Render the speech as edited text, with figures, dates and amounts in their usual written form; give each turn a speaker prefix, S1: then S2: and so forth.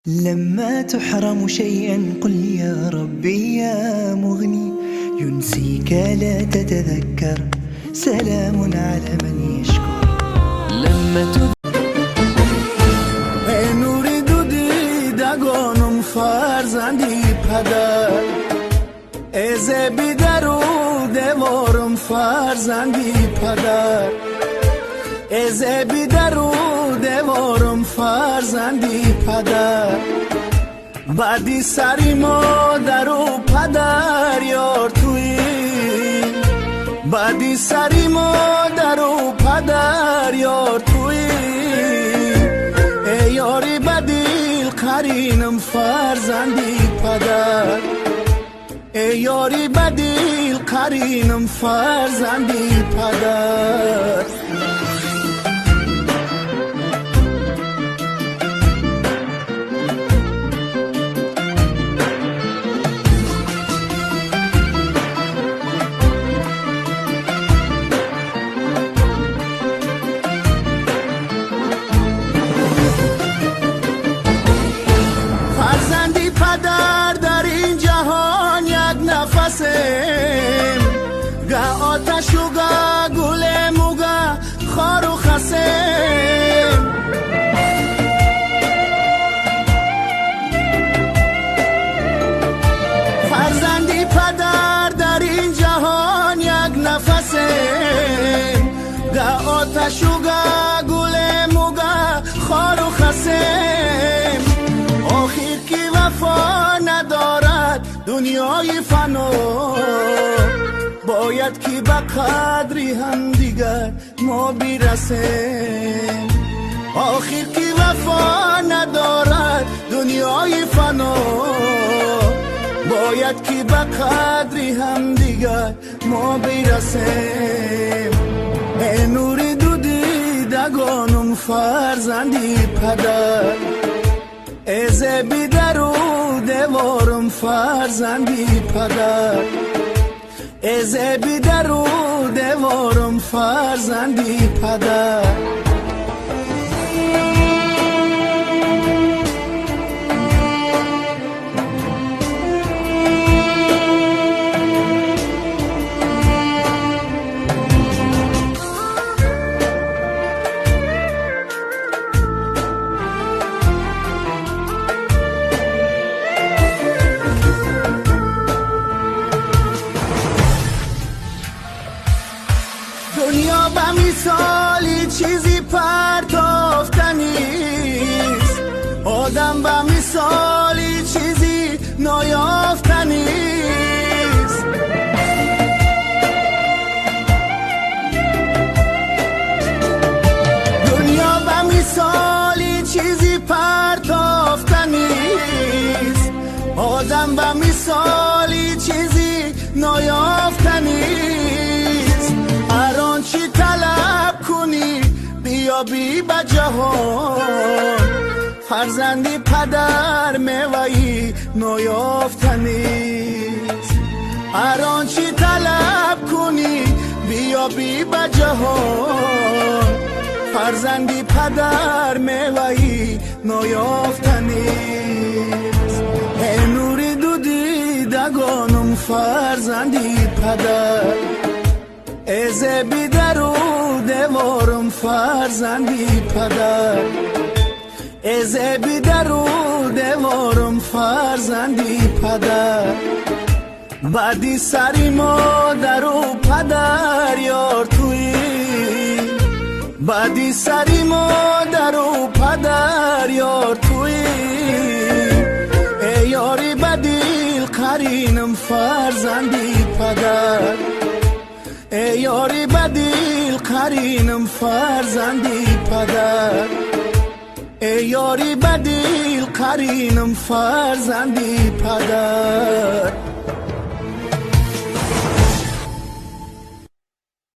S1: لما تحرم شيئا قل يا ربي يا مغني، ينسيك لا تتذكر، سلام على من يشكر. لما
S2: نوری دیدگانم فرزندی پدر، از بیدر و دوارم فرزندی پدر، از بیدر و دوارم فرزندی پدر، بعدی سری مادر و پدر یار توی، بعدی سری مادر و پدر یار توی، ای یاری بدیل قرینم فرزندی پدر، ای یاری بدیل قرینم فرزندی پدر. در این جهان یک نفسم، گه آتش و گه گلم و گه خار و خسم، فرزندی پدر در این جهان یک نفسم، گه آتش و گه گلم و گه خار و خسم، آخر کی وفا ندارد دنیای فنا، باید که به قدری هم دیگر ما برسیم، آخر کی وفا ندارد دنیای فنا، باید که به قدری هم دیگر ما برسیم. ای نور دو دیدگانم فرزندی پدر، از بیدر و دوارم فرزندی پدر، از بیدر و دوارم فرزندی پدر. دنیا به مثالی چیزی پرتافتنیست، آدم به مثالی چیزی نایافتنیست، دنیا به مثالی چیزی پرتافتنیست، آدم به مثالی چیزی نایافتنیست، هر آنچه طلب کنی بیابی به جهان، فرزندی پدر میوه‌ای نایافتنیست، هر آنچه طلب کنی بیابی به جهان، فرزندی پدر میوه‌ای نایافتنیست. ای نور دو دیدگانم فرزندی پدر، از بیدر و دوارم فرزندی پدر، از بیدر و دوارم فرزندی پدر، بعدی سری مادر و پدر یار توی، بعدی سری مادر و پدر یار توی، ای یاری بدیل قرینم فرزندی پدر، ای یاری بدیل قرینم فرزندی پدر، ای یاری بدیل قرینم فرزندی پدر.